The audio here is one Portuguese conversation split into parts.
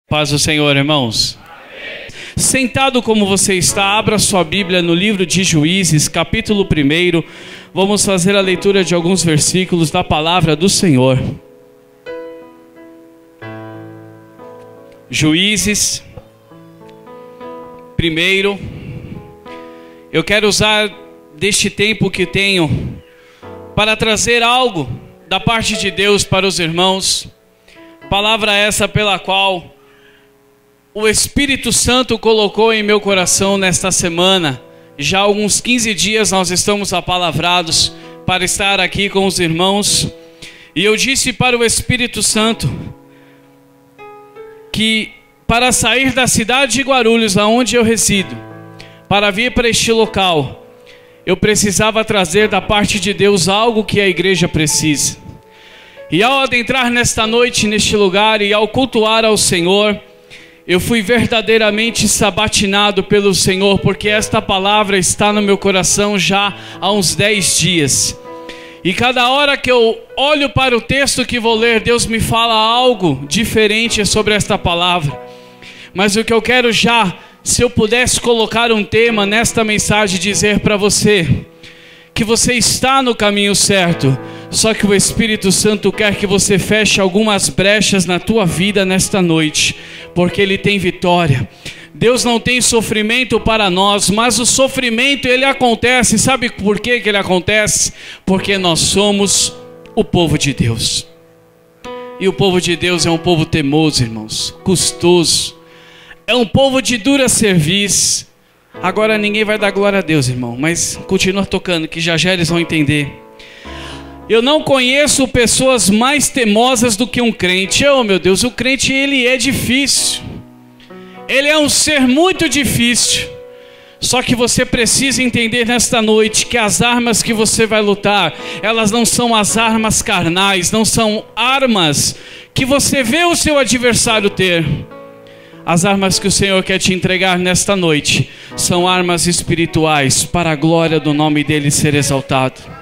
Paz do Senhor, irmãos. Amém. Sentado como você está, abra sua Bíblia no livro de Juízes, capítulo 1. Vamos fazer a leitura de alguns versículos da palavra do Senhor. Juízes 1. Eu quero usar deste tempo que tenho para trazer algo da parte de Deus para os irmãos. Palavra essa pela qual o Espírito Santo colocou em meu coração nesta semana. Já há alguns 15 dias nós estamos apalavrados para estar aqui com os irmãos. E eu disse para o Espírito Santo que para sair da cidade de Guarulhos, aonde eu resido, para vir para este local, eu precisava trazer da parte de Deus algo que a igreja precisa. E ao adentrar nesta noite, neste lugar, e ao cultuar ao Senhor, eu fui verdadeiramente sabatinado pelo Senhor, porque esta palavra está no meu coração já há uns 10 dias. E cada hora que eu olho para o texto que vou ler, Deus me fala algo diferente sobre esta palavra. Mas o que eu quero já, se eu pudesse colocar um tema nesta mensagem, dizer para você que você está no caminho certo, só que o Espírito Santo quer que você feche algumas brechas na tua vida nesta noite, porque Ele tem vitória. Deus não tem sofrimento para nós, mas o sofrimento ele acontece, sabe por que ele acontece? Porque nós somos o povo de Deus. E o povo de Deus é um povo teimoso, irmãos, custoso, é um povo de dura serviço. Agora ninguém vai dar glória a Deus, irmão, mas continua tocando que já eles vão entender. Eu não conheço pessoas mais teimosas do que um crente. Oh meu Deus, o crente ele é difícil. Ele é um ser muito difícil. Só que você precisa entender nesta noite que as armas que você vai lutar, elas não são as armas carnais, não são armas que você vê o seu adversário ter. As armas que o Senhor quer te entregar nesta noite são armas espirituais para a glória do nome dele ser exaltado.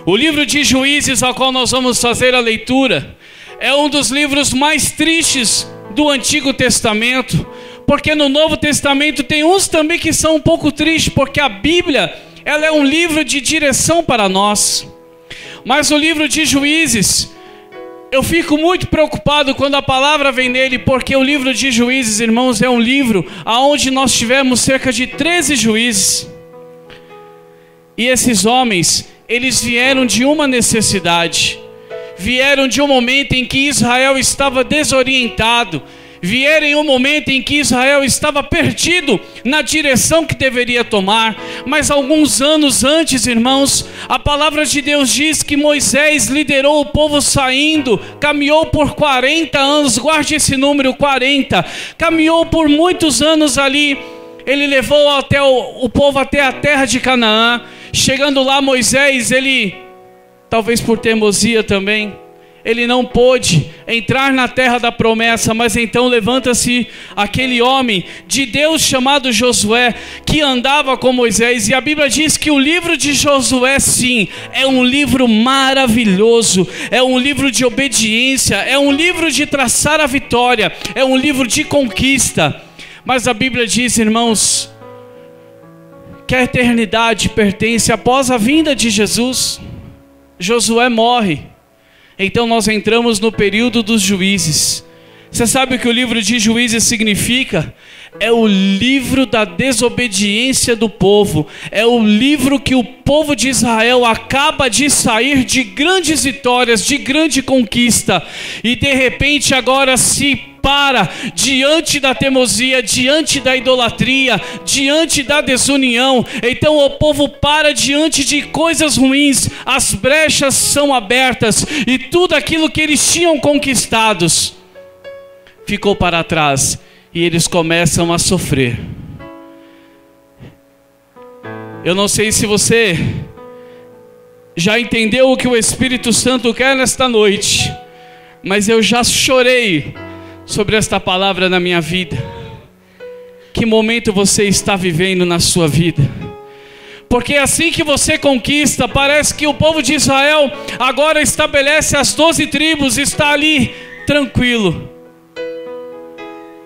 O livro de Juízes, ao qual nós vamos fazer a leitura, é um dos livros mais tristes do Antigo Testamento, porque no Novo Testamento tem uns também que são um pouco tristes, porque a Bíblia ela é um livro de direção para nós. Mas o livro de Juízes, eu fico muito preocupado quando a palavra vem nele, porque o livro de Juízes, irmãos, é um livro onde nós tivemos cerca de 13 juízes. E esses homens, eles vieram de uma necessidade, vieram de um momento em que Israel estava desorientado, vieram em um momento em que Israel estava perdido na direção que deveria tomar. Mas alguns anos antes, irmãos, a palavra de Deus diz que Moisés liderou o povo saindo, caminhou por 40 anos, guarde esse número, 40, caminhou por muitos anos ali. Ele levou até o povo até a terra de Canaã. Chegando lá, Moisés, ele, talvez por teimosia também, ele não pôde entrar na terra da promessa. Mas então levanta-se aquele homem de Deus chamado Josué, que andava com Moisés. E a Bíblia diz que o livro de Josué, sim, é um livro maravilhoso, é um livro de obediência, é um livro de traçar a vitória, é um livro de conquista. Mas a Bíblia diz, irmãos, que a eternidade pertence após a vinda de Jesus. Josué morre. Então nós entramos no período dos juízes. Você sabe o que o livro de Juízes significa? É o livro da desobediência do povo. É o livro que o povo de Israel acaba de sair de grandes vitórias, de grande conquista. E de repente agora se para diante da teimosia, diante da idolatria, diante da desunião. Então o povo para diante de coisas ruins, as brechas são abertas e tudo aquilo que eles tinham conquistados ficou para trás e eles começam a sofrer. Eu não sei se você já entendeu o que o Espírito Santo quer nesta noite, mas eu já chorei sobre esta palavra na minha vida. Que momento você está vivendo na sua vida? Porque assim que você conquista, parece que o povo de Israel agora estabelece as 12 tribos, está ali tranquilo.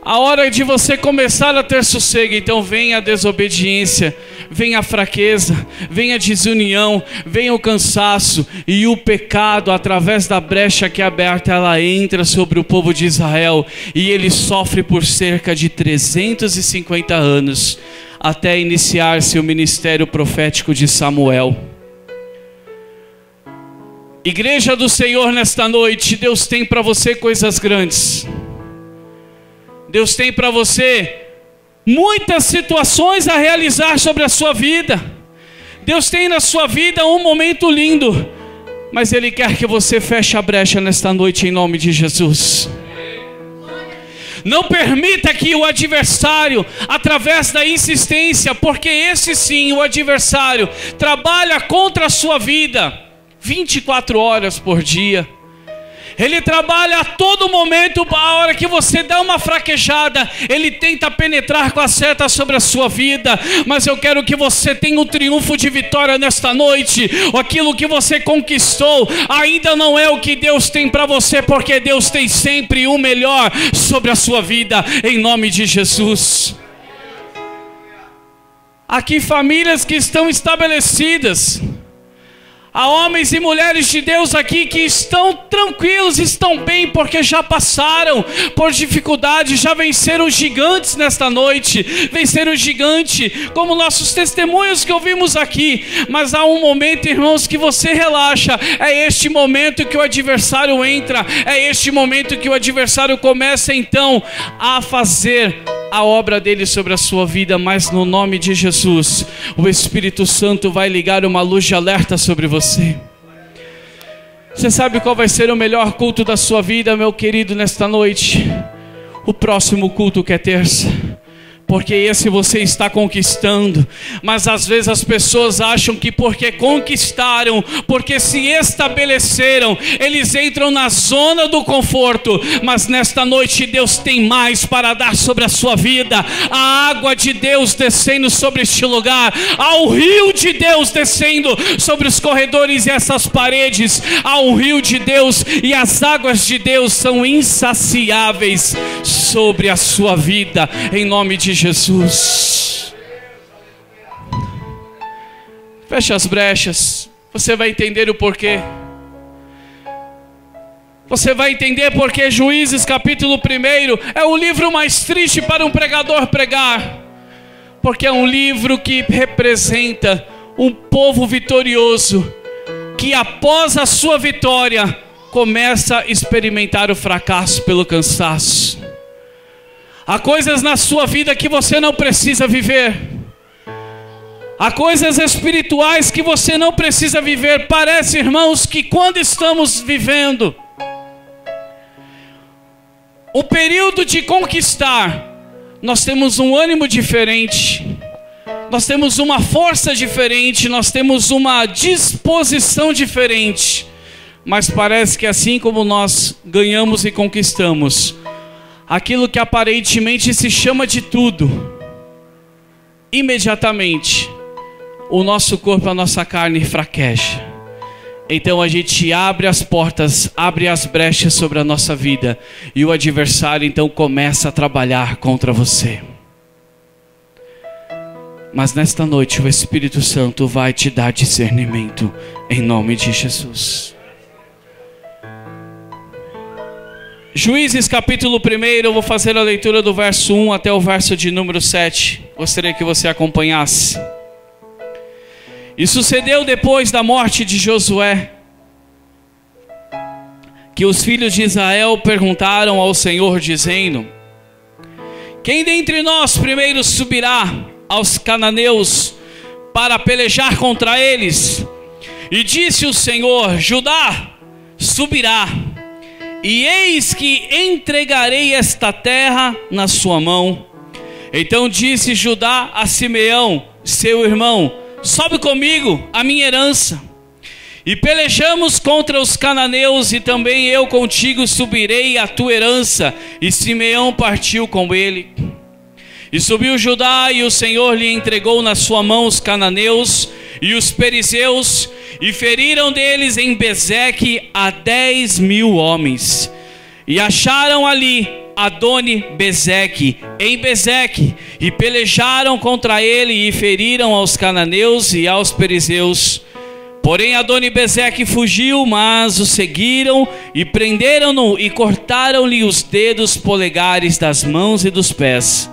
A hora de você começar a ter sossego, então vem a desobediência, vem a fraqueza, vem a desunião, vem o cansaço e o pecado, através da brecha que é aberta, ela entra sobre o povo de Israel e ele sofre por cerca de 350 anos, até iniciar-se o ministério profético de Samuel. Igreja do Senhor, nesta noite, Deus tem para você coisas grandes. Deus tem para você muitas situações a realizar sobre a sua vida. Deus tem na sua vida um momento lindo, mas Ele quer que você feche a brecha nesta noite em nome de Jesus. Não permita que o adversário, através da insistência, porque esse sim, o adversário, trabalha contra a sua vida 24 horas por dia. Ele trabalha a todo momento. A hora que você dá uma fraquejada, ele tenta penetrar com a seta sobre a sua vida. Mas eu quero que você tenha um triunfo de vitória nesta noite. Aquilo que você conquistou ainda não é o que Deus tem para você, porque Deus tem sempre o melhor sobre a sua vida, em nome de Jesus. Aqui famílias que estão estabelecidas. Há homens e mulheres de Deus aqui que estão tranquilos, estão bem, porque já passaram por dificuldades, já venceram gigantes nesta noite, venceram gigante, como nossos testemunhos que ouvimos aqui. Mas há um momento, irmãos, que você relaxa. É este momento que o adversário entra, é este momento que o adversário começa então a fazer a obra dele sobre a sua vida. Mas no nome de Jesus, o Espírito Santo vai ligar uma luz de alerta sobre você. Você sabe qual vai ser o melhor culto da sua vida, meu querido, nesta noite? O próximo culto, que é terça. Porque esse você está conquistando. Mas às vezes as pessoas acham que porque conquistaram, porque se estabeleceram, eles entram na zona do conforto. Mas nesta noite Deus tem mais para dar sobre a sua vida. A água de Deus descendo sobre este lugar, há o rio de Deus descendo sobre os corredores e essas paredes. Há um rio de Deus e as águas de Deus são insaciáveis sobre a sua vida, em nome de Jesus. Feche as brechas. Você vai entender o porquê. Você vai entender porque Juízes capítulo 1 é o livro mais triste para um pregador pregar. Porque é um livro que representa um povo vitorioso, que após a sua vitória começa a experimentar o fracasso pelo cansaço. Há coisas na sua vida que você não precisa viver. Há coisas espirituais que você não precisa viver. Parece, irmãos, que quando estamos vivendo o período de conquistar, nós temos um ânimo diferente, nós temos uma força diferente, nós temos uma disposição diferente. Mas parece que assim como nós ganhamos e conquistamos, aquilo que aparentemente se chama de tudo, imediatamente o nosso corpo, a nossa carne fraqueja. Então a gente abre as portas, abre as brechas sobre a nossa vida, e o adversário então começa a trabalhar contra você. Mas nesta noite o Espírito Santo vai te dar discernimento, em nome de Jesus. Juízes capítulo 1, eu vou fazer a leitura do verso 1 até o verso de número 7. Gostaria que você acompanhasse. E sucedeu depois da morte de Josué, que os filhos de Israel perguntaram ao Senhor, dizendo: quem dentre nós primeiro subirá aos cananeus para pelejar contra eles? E disse o Senhor: Judá subirá. E eis que entregarei esta terra na sua mão. Então disse Judá a Simeão, seu irmão: sobe comigo a minha herança, e pelejamos contra os cananeus, e também eu contigo subirei a tua herança. E Simeão partiu com ele. E subiu Judá, e o Senhor lhe entregou na sua mão os cananeus e os perizeus, e feriram deles em Bezeque a 10.000 homens. E acharam ali Adoni-Bezeque em Bezeque, e pelejaram contra ele e feriram aos cananeus e aos perizeus. Porém Adoni-Bezeque fugiu, mas o seguiram e prenderam-no e cortaram-lhe os dedos polegares das mãos e dos pés.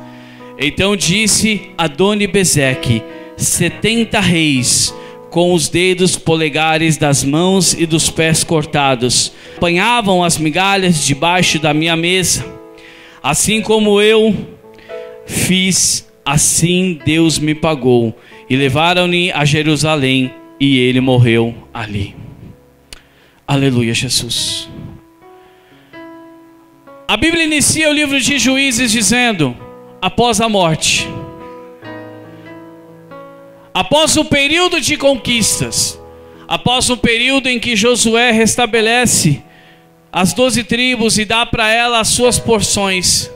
Então disse Adoni-Bezeque: 70 reis com os dedos polegares das mãos e dos pés cortados apanhavam as migalhas debaixo da minha mesa. Assim como eu fiz, assim Deus me pagou. E levaram-no a Jerusalém, e ele morreu ali. Aleluia, Jesus. A Bíblia inicia o livro de Juízes dizendo: após a morte, após o período de conquistas, após o período em que Josué restabelece as 12 tribos e dá para elas as suas porções.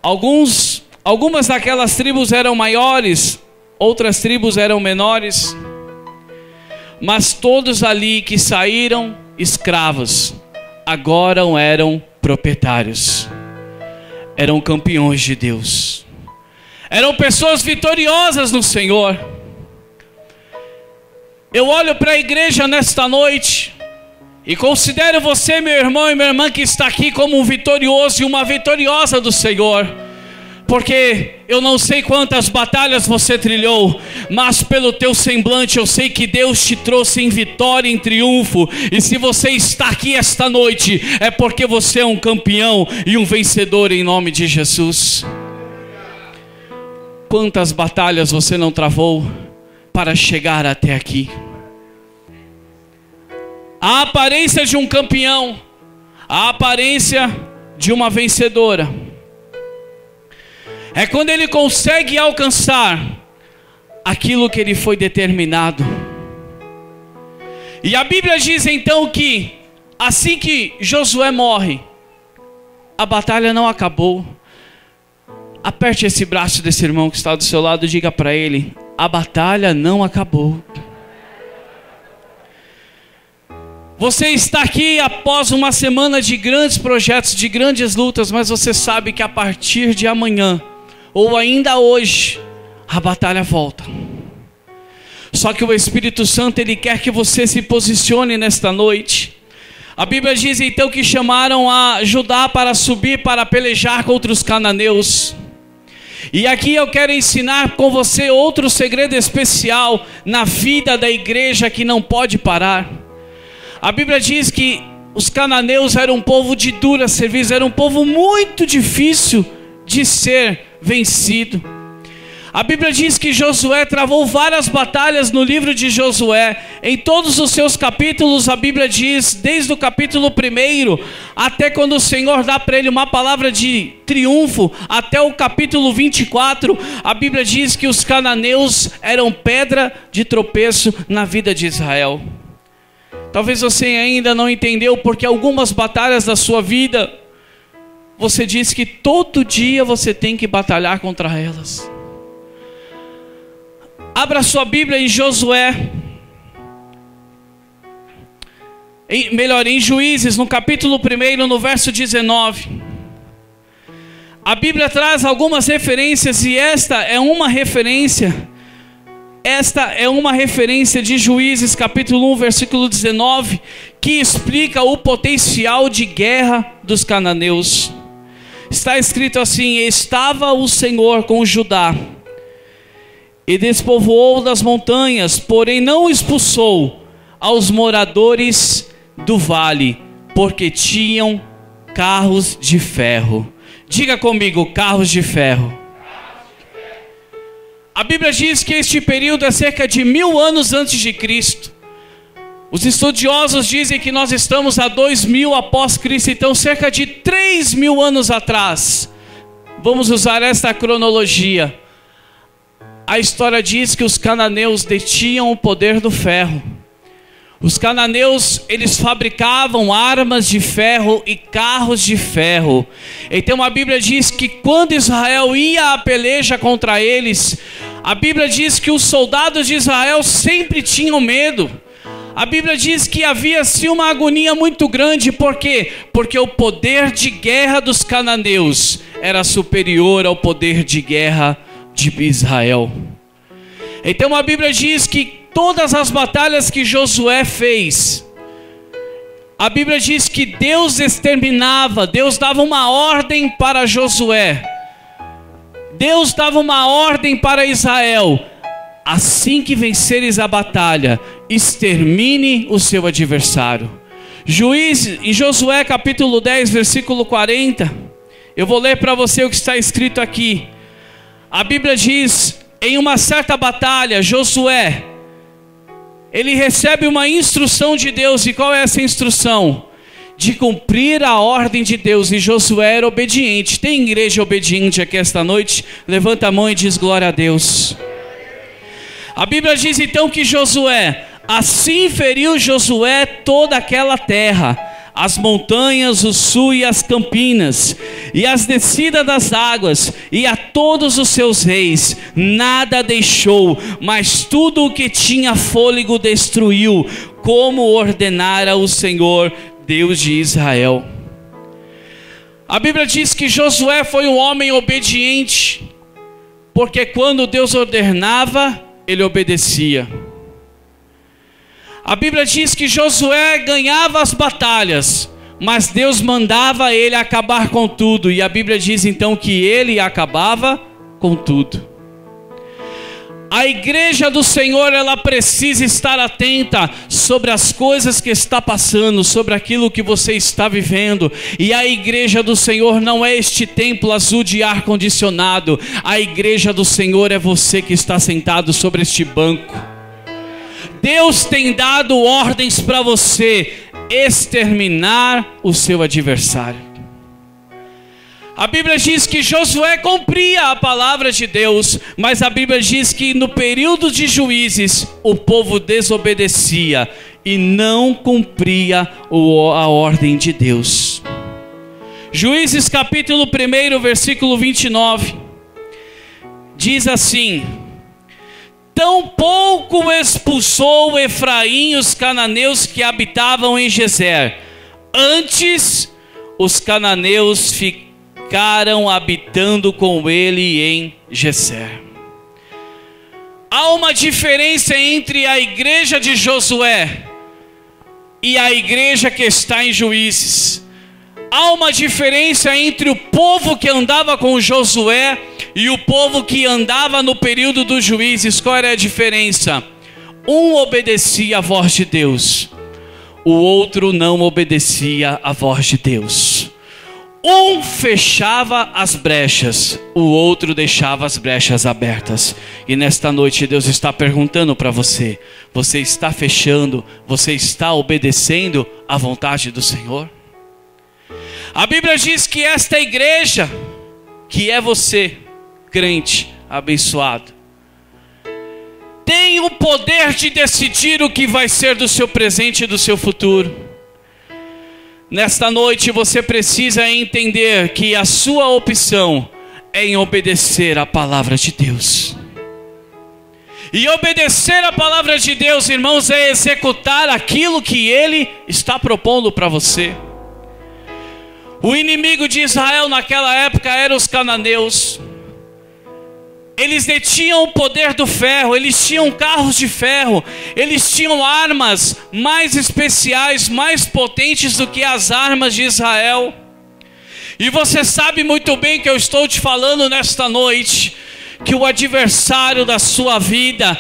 Algumas daquelas tribos eram maiores, outras tribos eram menores, mas todos ali que saíram escravos, agora eram proprietários, eram campeões de Deus, eram pessoas vitoriosas no Senhor. Eu olho para a igreja nesta noite e considero você, meu irmão e minha irmã, que está aqui como um vitorioso e uma vitoriosa do Senhor. Porque eu não sei quantas batalhas você trilhou, mas pelo teu semblante eu sei que Deus te trouxe em vitória, em triunfo. E se você está aqui esta noite, é porque você é um campeão e um vencedor em nome de Jesus. Quantas batalhas você não travou para chegar até aqui? A aparência de um campeão, a aparência de uma vencedora, é quando ele consegue alcançar aquilo que ele foi determinado. E a Bíblia diz então que assim que Josué morre, a batalha não acabou. Aperte esse braço desse irmão que está do seu lado e diga para ele: a batalha não acabou. Você está aqui após uma semana de grandes projetos, de grandes lutas, mas você sabe que a partir de amanhã, ou ainda hoje, a batalha volta. Só que o Espírito Santo, ele quer que você se posicione nesta noite. A Bíblia diz então que chamaram a Judá para subir, para pelejar contra os cananeus. E aqui eu quero ensinar com você outro segredo especial na vida da igreja que não pode parar. A Bíblia diz que os cananeus eram um povo de dura serviço, era um povo muito difícil de ser vencido. A Bíblia diz que Josué travou várias batalhas no livro de Josué. Em todos os seus capítulos, a Bíblia diz, desde o capítulo 1 até quando o Senhor dá para ele uma palavra de triunfo, até o capítulo 24, a Bíblia diz que os cananeus eram pedra de tropeço na vida de Israel. Talvez você ainda não entendeu porque algumas batalhas da sua vida, você diz que todo dia você tem que batalhar contra elas. Abra sua Bíblia em Josué, em Juízes, no capítulo 1, no verso 19. A Bíblia traz algumas referências e esta é uma referência. Esta é uma referência de Juízes, capítulo 1, versículo 19, que explica o potencial de guerra dos cananeus. Está escrito assim: estava o Senhor com Judá, e despovoou das montanhas, porém não expulsou aos moradores do vale, porque tinham carros de ferro. Diga comigo, carros de ferro. A Bíblia diz que este período é cerca de 1000 anos antes de Cristo. Os estudiosos dizem que nós estamos a 2000 após Cristo, então cerca de 3000 anos atrás. Vamos usar esta cronologia. A história diz que os cananeus detinham o poder do ferro. Os cananeus, eles fabricavam armas de ferro e carros de ferro. Então a Bíblia diz que quando Israel ia à peleja contra eles, a Bíblia diz que os soldados de Israel sempre tinham medo. A Bíblia diz que havia-se uma agonia muito grande. Por quê? Porque o poder de guerra dos cananeus era superior ao poder de guerra de Israel. Então a Bíblia diz que todas as batalhas que Josué fez, a Bíblia diz que Deus exterminava, Deus dava uma ordem para Josué, Deus dava uma ordem para Israel: assim que venceres a batalha, extermine o seu adversário. Em Josué capítulo 10, versículo 40, eu vou ler para você o que está escrito aqui. A Bíblia diz: em uma certa batalha, Josué, ele recebe uma instrução de Deus. E qual é essa instrução? De cumprir a ordem de Deus. E Josué era obediente. Tem igreja obediente aqui esta noite? Levanta a mão e diz glória a Deus. A Bíblia diz então que Josué, assim feriu Josué toda aquela terra, as montanhas, o sul e as campinas, e as descidas das águas, e a todos os seus reis, nada deixou, mas tudo o que tinha fôlego destruiu, como ordenara o Senhor, Deus de Israel. A Bíblia diz que Josué foi um homem obediente, porque quando Deus ordenava, ele obedecia. A Bíblia diz que Josué ganhava as batalhas, mas Deus mandava ele acabar com tudo. E a Bíblia diz então que ele acabava com tudo. A igreja do Senhor, ela precisa estar atenta sobre as coisas que está passando, sobre aquilo que você está vivendo. E a igreja do Senhor não é este templo azul de ar condicionado. A igreja do Senhor é você que está sentado sobre este banco. Deus tem dado ordens para você exterminar o seu adversário. A Bíblia diz que Josué cumpria a palavra de Deus, mas a Bíblia diz que no período de Juízes o povo desobedecia e não cumpria a ordem de Deus. Juízes capítulo 1, versículo 29, diz assim: tampouco expulsou Efraim os cananeus que habitavam em Gezer. Antes, os cananeus ficaram habitando com ele em Gezer. Há uma diferença entre a igreja de Josué e a igreja que está em Juízes. Há uma diferença entre o povo que andava com Josué e o povo que andava no período dos Juízes. Qual era a diferença? Um obedecia à voz de Deus, o outro não obedecia à voz de Deus. Um fechava as brechas, o outro deixava as brechas abertas. E nesta noite Deus está perguntando para você: você está fechando, você está obedecendo à vontade do Senhor? A Bíblia diz que esta igreja, que é você, crente abençoado, tem o poder de decidir o que vai ser do seu presente e do seu futuro. Nesta noite você precisa entender que a sua opção é em obedecer à palavra de Deus. E obedecer à palavra de Deus, irmãos, é executar aquilo que Ele está propondo para você. O inimigo de Israel naquela época eram os cananeus. Eles detinham o poder do ferro, eles tinham carros de ferro, eles tinham armas mais especiais, mais potentes do que as armas de Israel. E você sabe muito bem que eu estou te falando nesta noite, que o adversário da sua vida,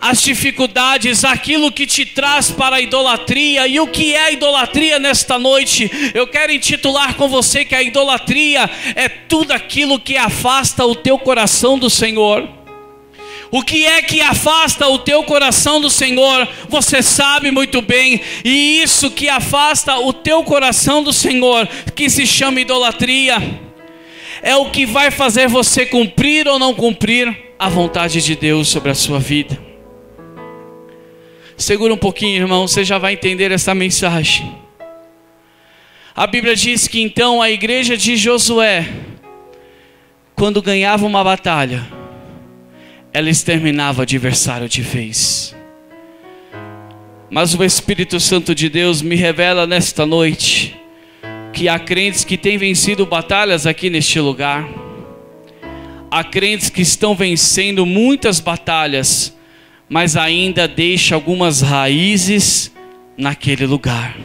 as dificuldades, aquilo que te traz para a idolatria. E o que é a idolatria nesta noite? Eu quero intitular com você que a idolatria é tudo aquilo que afasta o teu coração do Senhor. O que é que afasta o teu coração do Senhor? Você sabe muito bem. E isso que afasta o teu coração do Senhor, que se chama idolatria, é o que vai fazer você cumprir ou não cumprir a vontade de Deus sobre a sua vida. Segura um pouquinho, irmão, você já vai entender essa mensagem. A Bíblia diz que então a igreja de Josué, quando ganhava uma batalha, ela exterminava o adversário de vez. Mas o Espírito Santo de Deus me revela nesta noite que há crentes que têm vencido batalhas aqui neste lugar. Há crentes que estão vencendo muitas batalhas, mas ainda deixa algumas raízes naquele lugar.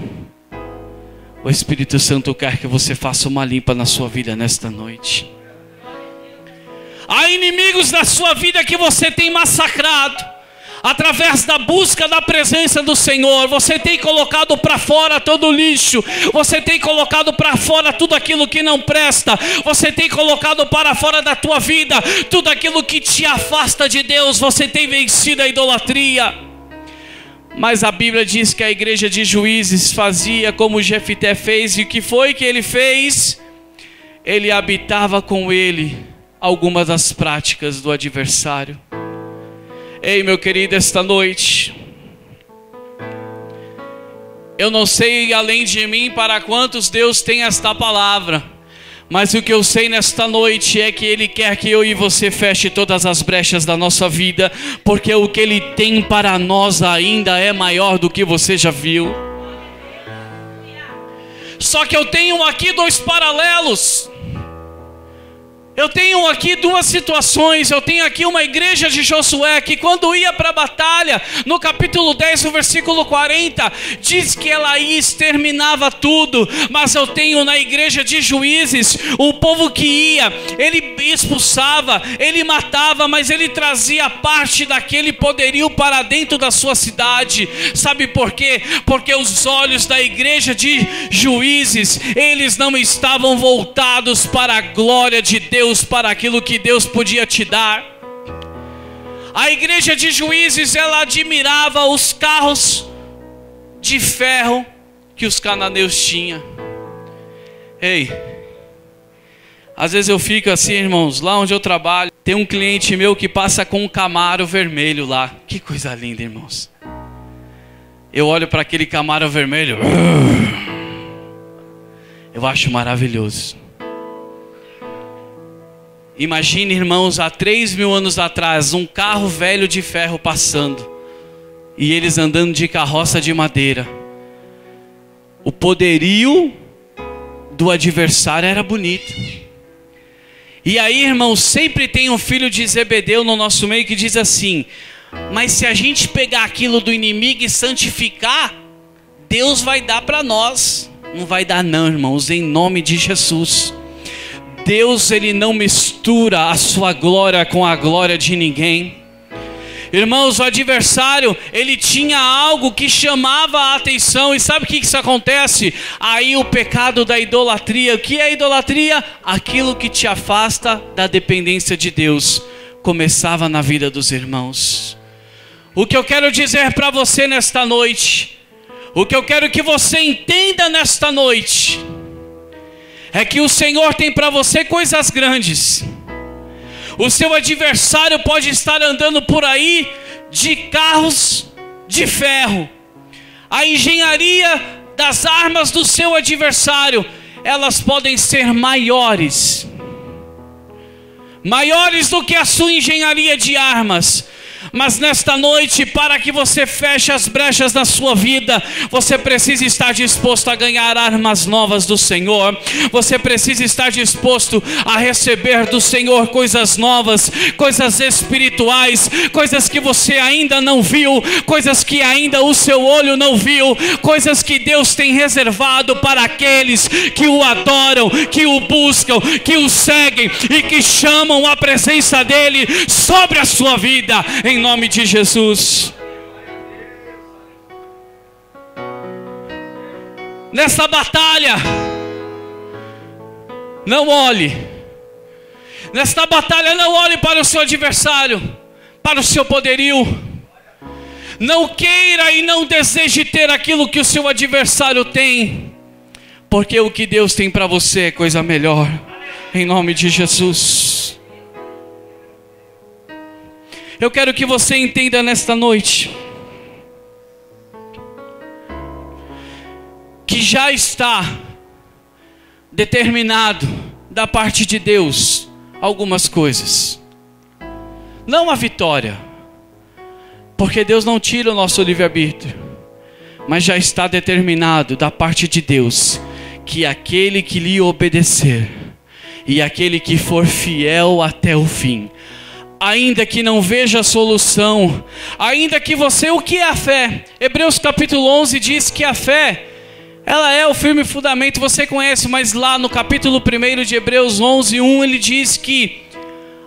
O Espírito Santo quer que você faça uma limpa na sua vida nesta noite. Há inimigos na sua vida que você tem massacrado através da busca da presença do Senhor. Você tem colocado para fora todo o lixo, você tem colocado para fora tudo aquilo que não presta, você tem colocado para fora da tua vida tudo aquilo que te afasta de Deus. Você tem vencido a idolatria. Mas a Bíblia diz que a igreja de Juízes fazia como Jefté fez. E o que foi que ele fez? Ele habitava com ele algumas das práticas do adversário. Ei, meu querido, esta noite, eu não sei além de mim para quantos Deus tem esta palavra, mas o que eu sei nesta noite é que Ele quer que eu e você feche todas as brechas da nossa vida, porque o que Ele tem para nós ainda é maior do que você já viu. Só que eu tenho aqui dois paralelos. Eu tenho aqui duas situações. Eu tenho aqui uma igreja de Josué que quando ia para a batalha, no capítulo 10, no versículo 40, diz que ela ia exterminava tudo. Mas eu tenho na igreja de Juízes, o povo que ia, ele expulsava, ele matava, mas ele trazia parte daquele poderio para dentro da sua cidade. Sabe por quê? Porque os olhos da igreja de Juízes, eles não estavam voltados para a glória de Deus, para aquilo que Deus podia te dar. A igreja de Juízes, ela admirava os carros de ferro que os cananeus tinham. Ei, às vezes eu fico assim, irmãos, lá onde eu trabalho, tem um cliente meu que passa com um Camaro vermelho lá. Que coisa linda, irmãos. Eu olho para aquele Camaro vermelho, eu acho maravilhoso. Imagine, irmãos, há 3.000 anos atrás, um carro velho de ferro passando, e eles andando de carroça de madeira. O poderio do adversário era bonito. E aí, irmãos, sempre tem um filho de Zebedeu no nosso meio que diz assim: mas se a gente pegar aquilo do inimigo e santificar, Deus vai dar para nós. Não vai dar não, irmãos, em nome de Jesus. Deus, Ele não mistura a sua glória com a glória de ninguém. Irmãos, o adversário, ele tinha algo que chamava a atenção. E sabe o que isso acontece? Aí o pecado da idolatria. O que é idolatria? Aquilo que te afasta da dependência de Deus. Começava na vida dos irmãos. O que eu quero dizer para você nesta noite, o que eu quero que você entenda nesta noite, é que o Senhor tem para você coisas grandes. O seu adversário pode estar andando por aí de carros de ferro. A engenharia das armas do seu adversário, elas podem ser maiores do que a sua engenharia de armas. Mas nesta noite, para que você feche as brechas da sua vida, você precisa estar disposto a ganhar armas novas do Senhor. Você precisa estar disposto a receber do Senhor coisas novas, coisas espirituais, coisas que você ainda não viu, coisas que ainda o seu olho não viu, coisas que Deus tem reservado para aqueles que o adoram, que o buscam, que o seguem e que chamam a presença dEle sobre a sua vida, em nome de Jesus. Nessa batalha, não olhe. Nesta batalha, não olhe para o seu adversário, para o seu poderio. Não queira e não deseje ter aquilo que o seu adversário tem, porque o que Deus tem para você é coisa melhor, em nome de Jesus. Eu quero que você entenda nesta noite que já está determinado da parte de Deus algumas coisas. Não a vitória, porque Deus não tira o nosso livre-arbítrio, mas já está determinado da parte de Deus que aquele que lhe obedecer e aquele que for fiel até o fim, ainda que não veja solução, ainda que você... O que é a fé? Hebreus capítulo 11 diz que a fé, ela é o firme fundamento, você conhece, mas lá no capítulo 1 de Hebreus 11:1 ele diz que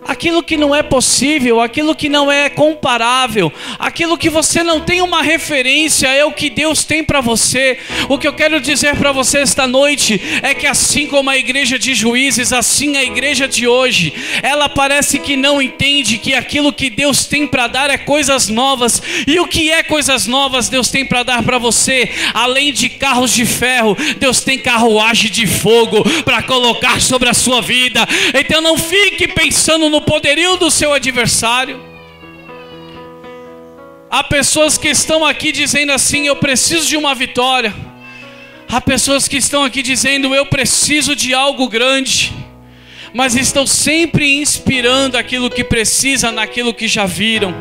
aquilo que não é possível, aquilo que não é comparável, aquilo que você não tem uma referência, é o que Deus tem para você. O que eu quero dizer para você esta noite é que assim como a igreja de Juízes, assim a igreja de hoje, ela parece que não entende que aquilo que Deus tem para dar é coisas novas. E o que é coisas novas Deus tem para dar para você? Além de carros de ferro, Deus tem carruagem de fogo para colocar sobre a sua vida. Então não fique pensando no poderio do seu adversário. Há pessoas que estão aqui dizendo assim: eu preciso de uma vitória. Há pessoas que estão aqui dizendo: eu preciso de algo grande, mas estão sempre inspirando aquilo que precisa naquilo que já viram.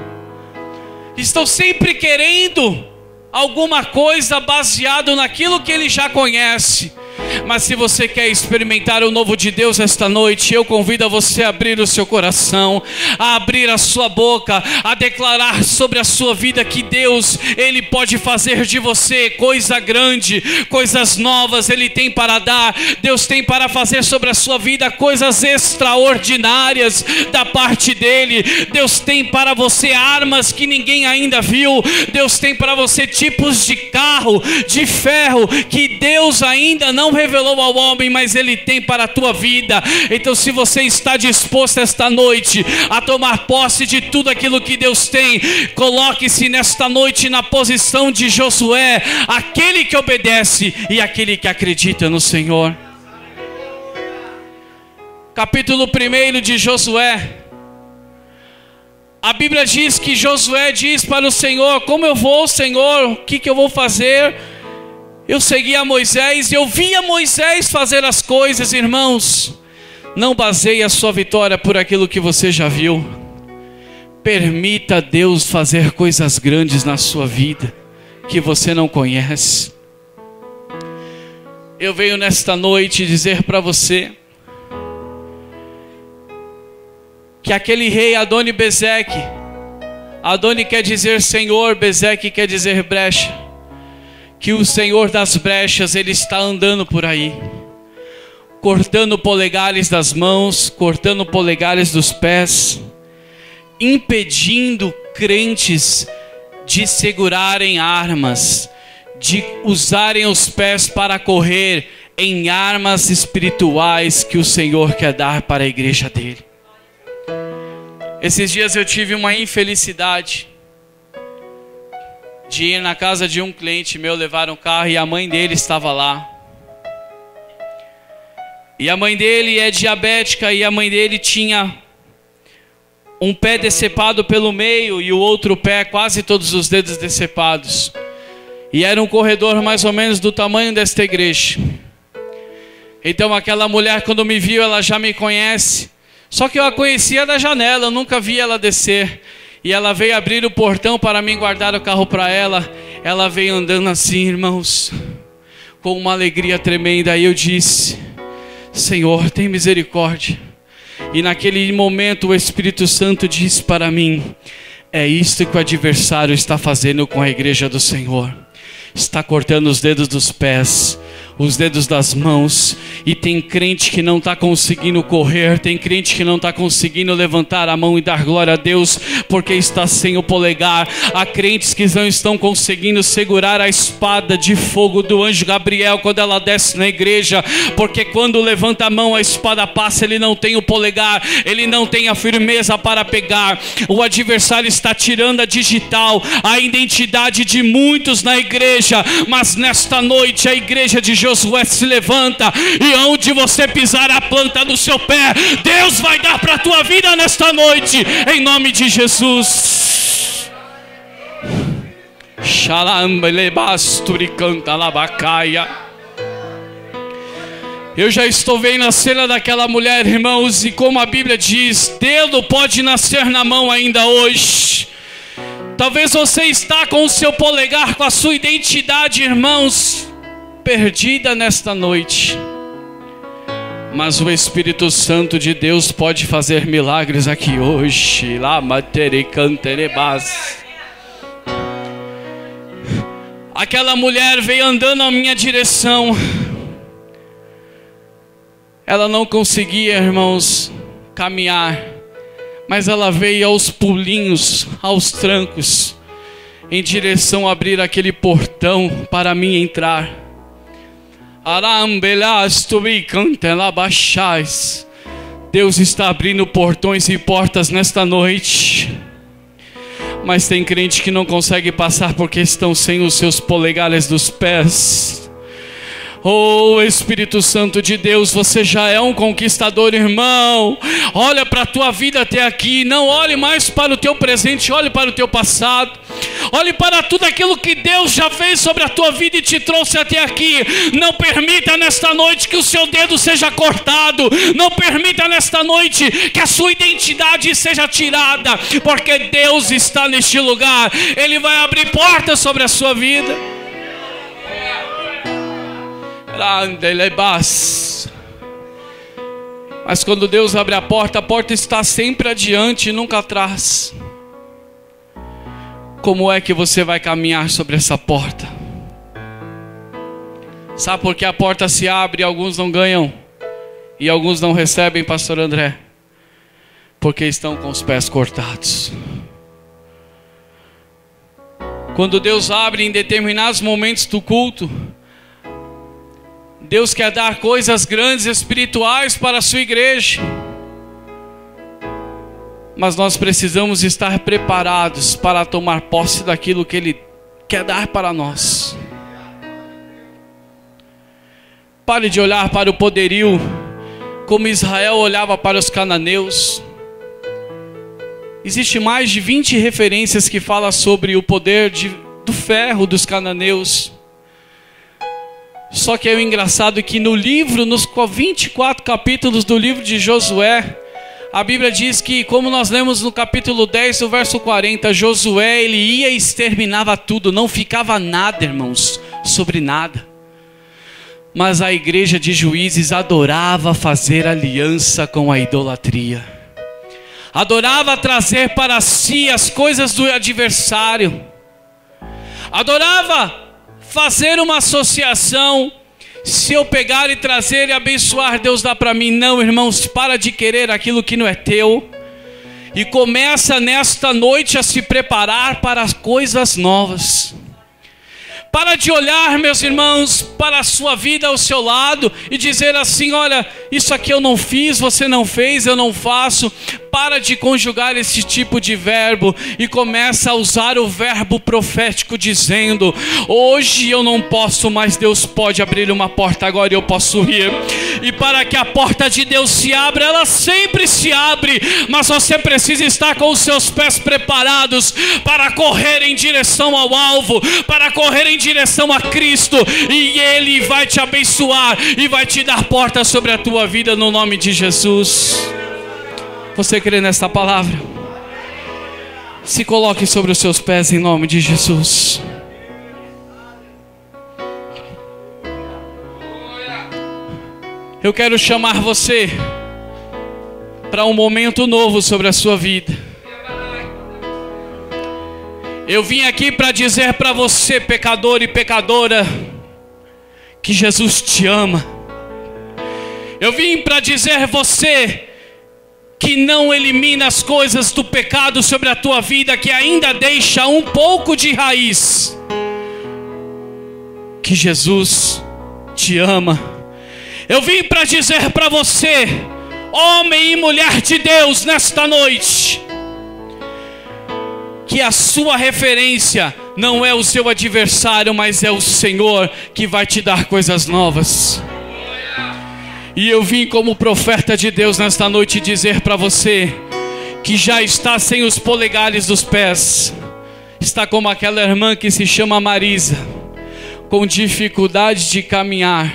Estão sempre querendo alguma coisa baseado naquilo que ele já conhece. Mas se você quer experimentar o novo de Deus esta noite, eu convido a você a abrir o seu coração, a abrir a sua boca, a declarar sobre a sua vida que Deus, Ele pode fazer de você coisa grande, coisas novas Ele tem para dar. Deus tem para fazer sobre a sua vida coisas extraordinárias da parte dEle. Deus tem para você armas que ninguém ainda viu. Deus tem para você tipos de carro, de ferro, que Deus ainda não revelou ao homem, mas Ele tem para a tua vida. Então, se você está disposto esta noite a tomar posse de tudo aquilo que Deus tem, coloque-se nesta noite na posição de Josué, aquele que obedece e aquele que acredita no Senhor. Capítulo 1 de Josué. A Bíblia diz que Josué diz para o Senhor: como eu vou, Senhor? O que eu vou fazer? Eu seguia Moisés e eu via Moisés fazer as coisas. Irmãos, não baseie a sua vitória por aquilo que você já viu. Permita Deus fazer coisas grandes na sua vida que você não conhece. Eu venho nesta noite dizer para você que aquele rei Adoni-Bezeque, Adoni quer dizer Senhor, Bezeque quer dizer brecha, que o Senhor das brechas, Ele está andando por aí, cortando polegares das mãos, cortando polegares dos pés, impedindo crentes de segurarem armas, de usarem os pés para correr em armas espirituais que o Senhor quer dar para a igreja dele. Esses dias eu tive uma infelicidade de ir na casa de um cliente meu, levar um carro e a mãe dele estava lá. E a mãe dele é diabética e a mãe dele tinha um pé decepado pelo meio e o outro pé, quase todos os dedos decepados. E era um corredor mais ou menos do tamanho desta igreja. Então aquela mulher, quando me viu, ela já me conhece. Só que eu a conhecia da janela, eu nunca vi ela descer. E ela veio abrir o portão para mim guardar o carro para ela. Ela veio andando assim, irmãos, com uma alegria tremenda. Aí eu disse: Senhor, tem misericórdia. E naquele momento o Espírito Santo disse para mim: é isto que o adversário está fazendo com a igreja do Senhor. Está cortando os dedos dos pés, os dedos das mãos. E tem crente que não está conseguindo correr, tem crente que não está conseguindo levantar a mão e dar glória a Deus, porque está sem o polegar. Há crentes que não estão conseguindo segurar a espada de fogo do anjo Gabriel quando ela desce na igreja, porque quando levanta a mão a espada passa, ele não tem o polegar, ele não tem a firmeza para pegar. O adversário está tirando a digital, a identidade de muitos na igreja. Mas nesta noite a igreja de Josué se levanta, e onde você pisar a planta do seu pé, Deus vai dar para a tua vida nesta noite, em nome de Jesus. Eu já estou vendo a cena daquela mulher, irmãos, e como a Bíblia diz, dedo pode nascer na mão ainda hoje. Talvez você está com o seu polegar, com a sua identidade, irmãos, perdida nesta noite. Mas o Espírito Santo de Deus pode fazer milagres aqui hoje. Aquela mulher veio andando na minha direção. Ela não conseguia, irmãos, caminhar, mas ela veio aos pulinhos, aos trancos, em direção a abrir aquele portão para mim entrar. Deus está abrindo portões e portas nesta noite. Mas tem crente que não consegue passar porque estão sem os seus polegares dos pés. Oh, Espírito Santo de Deus, você já é um conquistador, irmão. Olha para a tua vida até aqui. Não olhe mais para o teu presente, olhe para o teu passado. Olhe para tudo aquilo que Deus já fez sobre a tua vida e te trouxe até aqui. Não permita nesta noite que o seu dedo seja cortado. Não permita nesta noite que a sua identidade seja tirada, porque Deus está neste lugar. Ele vai abrir portas sobre a sua vida. Mas quando Deus abre a porta está sempre adiante e nunca atrás. Como é que você vai caminhar sobre essa porta? Sabe por que a porta se abre e alguns não ganham e alguns não recebem, pastor André? Porque estão com os pés cortados. Quando Deus abre em determinados momentos do culto, Deus quer dar coisas grandes espirituais para a sua igreja. Mas nós precisamos estar preparados para tomar posse daquilo que Ele quer dar para nós. Pare de olhar para o poderio como Israel olhava para os cananeus. Existe mais de 20 referências que falam sobre o poder do ferro dos cananeus. Só que é o engraçado que no livro, nos 24 capítulos do livro de Josué, a Bíblia diz que, como nós lemos no capítulo 10, o verso 40, Josué, ele ia e exterminava tudo, não ficava nada, irmãos, sobre nada. Mas a igreja de Juízes adorava fazer aliança com a idolatria. Adorava trazer para si as coisas do adversário. Adorava fazer uma associação. Se eu pegar e trazer e abençoar, Deus dá para mim. Não, irmãos, para de querer aquilo que não é teu. E começa nesta noite a se preparar para as coisas novas. Para de olhar, meus irmãos, para a sua vida ao seu lado e dizer assim: olha, isso aqui eu não fiz, você não fez, eu não faço. Para de conjugar esse tipo de verbo e começa a usar o verbo profético, dizendo: hoje eu não posso, mas Deus pode abrir uma porta agora e eu posso ir. E para que a porta de Deus se abra, ela sempre se abre, mas você precisa estar com os seus pés preparados para correr em direção ao alvo, para correr em direção a Cristo, e Ele vai te abençoar e vai te dar portas sobre a tua vida no nome de Jesus. Você crê nesta palavra? Se coloque sobre os seus pés em nome de Jesus. Eu quero chamar você para um momento novo sobre a sua vida. Eu vim aqui para dizer para você, pecador e pecadora, que Jesus te ama. Eu vim para dizer a você que não elimina as coisas do pecado sobre a tua vida, que ainda deixa um pouco de raiz. Que Jesus te ama. Eu vim para dizer para você, homem e mulher de Deus, nesta noite, que a sua referência não é o seu adversário, mas é o Senhor que vai te dar coisas novas. E eu vim como profeta de Deus nesta noite dizer para você que já está sem os polegares dos pés. Está como aquela irmã que se chama Marisa, com dificuldade de caminhar.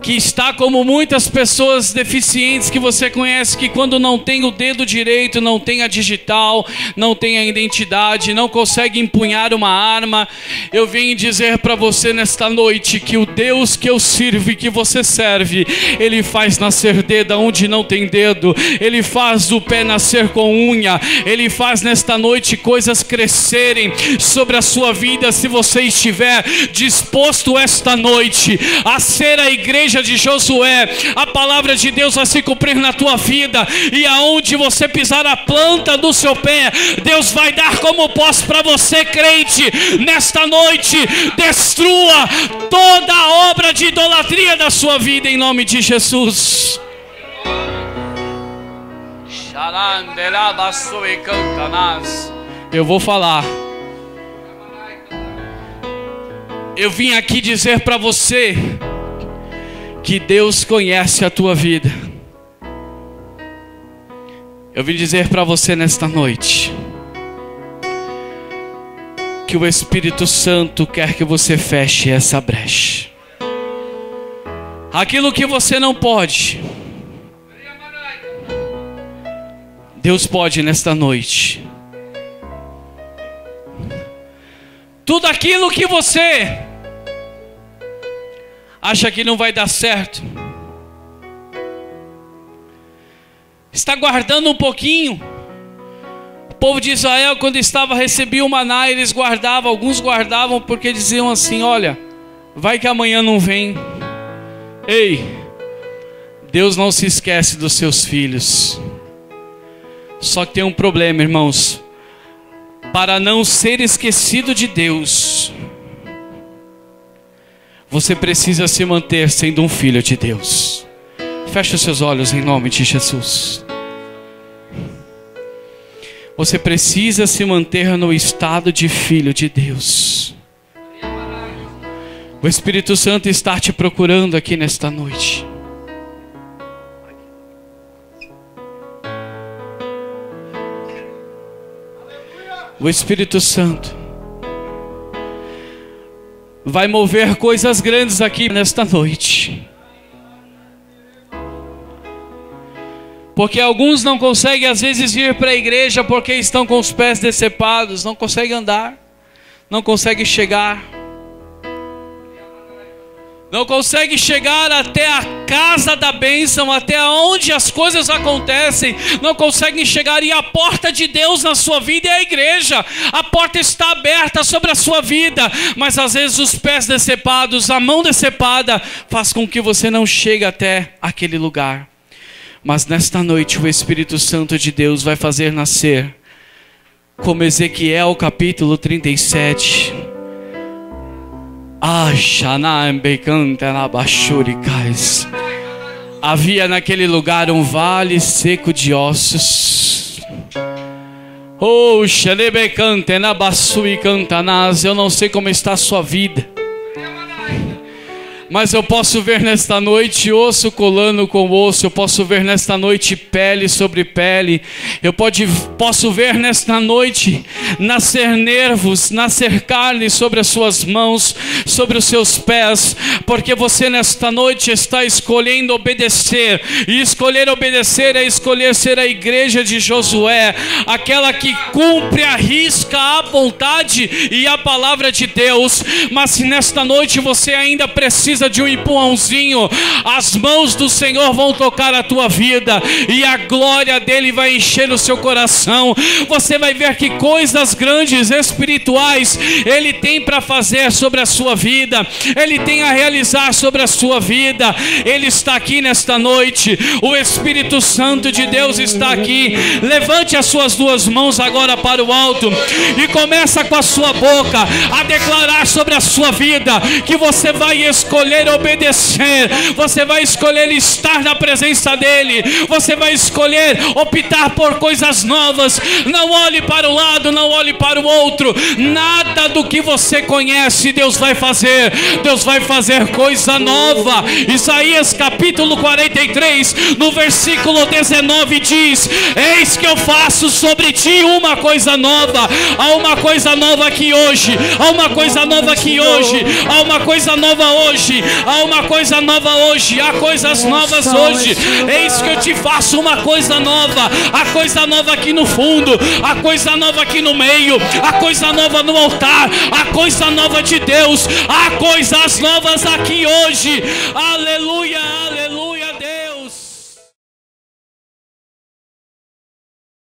que está como muitas pessoas deficientes que você conhece, que quando não tem o dedo direito, não tem a digital, não tem a identidade, não consegue empunhar uma arma, eu vim dizer para você nesta noite que o Deus que eu sirvo e que você serve, Ele faz nascer dedo onde não tem dedo, Ele faz o pé nascer com unha, Ele faz nesta noite coisas crescerem sobre a sua vida, se você estiver disposto esta noite a ser a igreja de Josué. A palavra de Deus vai se cumprir na tua vida, e aonde você pisar a planta do seu pé, Deus vai dar como posse para você, crente. Nesta noite, destrua toda a obra de idolatria da sua vida, em nome de Jesus. Eu vou falar. Eu vim aqui dizer para você que Deus conhece a tua vida. Eu vim dizer para você nesta noite que o Espírito Santo quer que você feche essa brecha. Aquilo que você não pode, Deus pode nesta noite. Tudo aquilo que você acha que não vai dar certo, está guardando um pouquinho. O povo de Israel, quando recebia o maná, eles guardavam, alguns guardavam porque diziam assim: olha, vai que amanhã não vem. Ei, Deus não se esquece dos seus filhos. Só que tem um problema, irmãos. Para não ser esquecido de Deus, você precisa se manter sendo um filho de Deus. Feche os seus olhos em nome de Jesus. Você precisa se manter no estado de filho de Deus. O Espírito Santo está te procurando aqui nesta noite. O Espírito Santo vai mover coisas grandes aqui nesta noite. Porque alguns não conseguem às vezes ir para a igreja porque estão com os pés decepados, não conseguem andar, não conseguem chegar. Não consegue chegar até a casa da bênção, até onde as coisas acontecem. Não conseguem chegar, e a porta de Deus na sua vida é a igreja. A porta está aberta sobre a sua vida, mas às vezes os pés decepados, a mão decepada, faz com que você não chegue até aquele lugar. Mas nesta noite o Espírito Santo de Deus vai fazer nascer, como Ezequiel capítulo 37. Havia naquele lugar um vale seco de ossos. Eu não sei como está a sua vida, mas eu posso ver nesta noite osso colando com osso. Eu posso ver nesta noite pele sobre pele. Eu posso ver nesta noite nascer nervos, nascer carne sobre as suas mãos, sobre os seus pés. Porque você nesta noite está escolhendo obedecer. E escolher obedecer é escolher ser a igreja de Josué, aquela que cumpre a risca a vontade e a palavra de Deus. Mas se nesta noite você ainda precisa de um empurrãozinho, as mãos do Senhor vão tocar a tua vida e a glória dele vai encher o seu coração. Você vai ver que coisas grandes espirituais ele tem para fazer sobre a sua vida, ele tem a realizar sobre a sua vida. Ele está aqui nesta noite, o Espírito Santo de Deus está aqui. Levante as suas duas mãos agora para o alto e começa com a sua boca a declarar sobre a sua vida que você vai escolher obedecer, você vai escolher estar na presença dele, você vai escolher optar por coisas novas. Não olhe para o lado, não olhe para o outro. Nada do que você conhece Deus vai fazer. Deus vai fazer coisa nova. Isaías capítulo 43 no versículo 19 diz: eis que eu faço sobre ti uma coisa nova. Há uma coisa nova aqui hoje, há uma coisa nova aqui hoje, há uma coisa nova hoje. hoje, há uma coisa nova hoje, há coisas novas hoje. Eis que eu te faço uma coisa nova, a coisa nova aqui no fundo, a coisa nova aqui no meio, a coisa nova no altar, a coisa nova de Deus, há coisas novas aqui hoje. Aleluia, aleluia.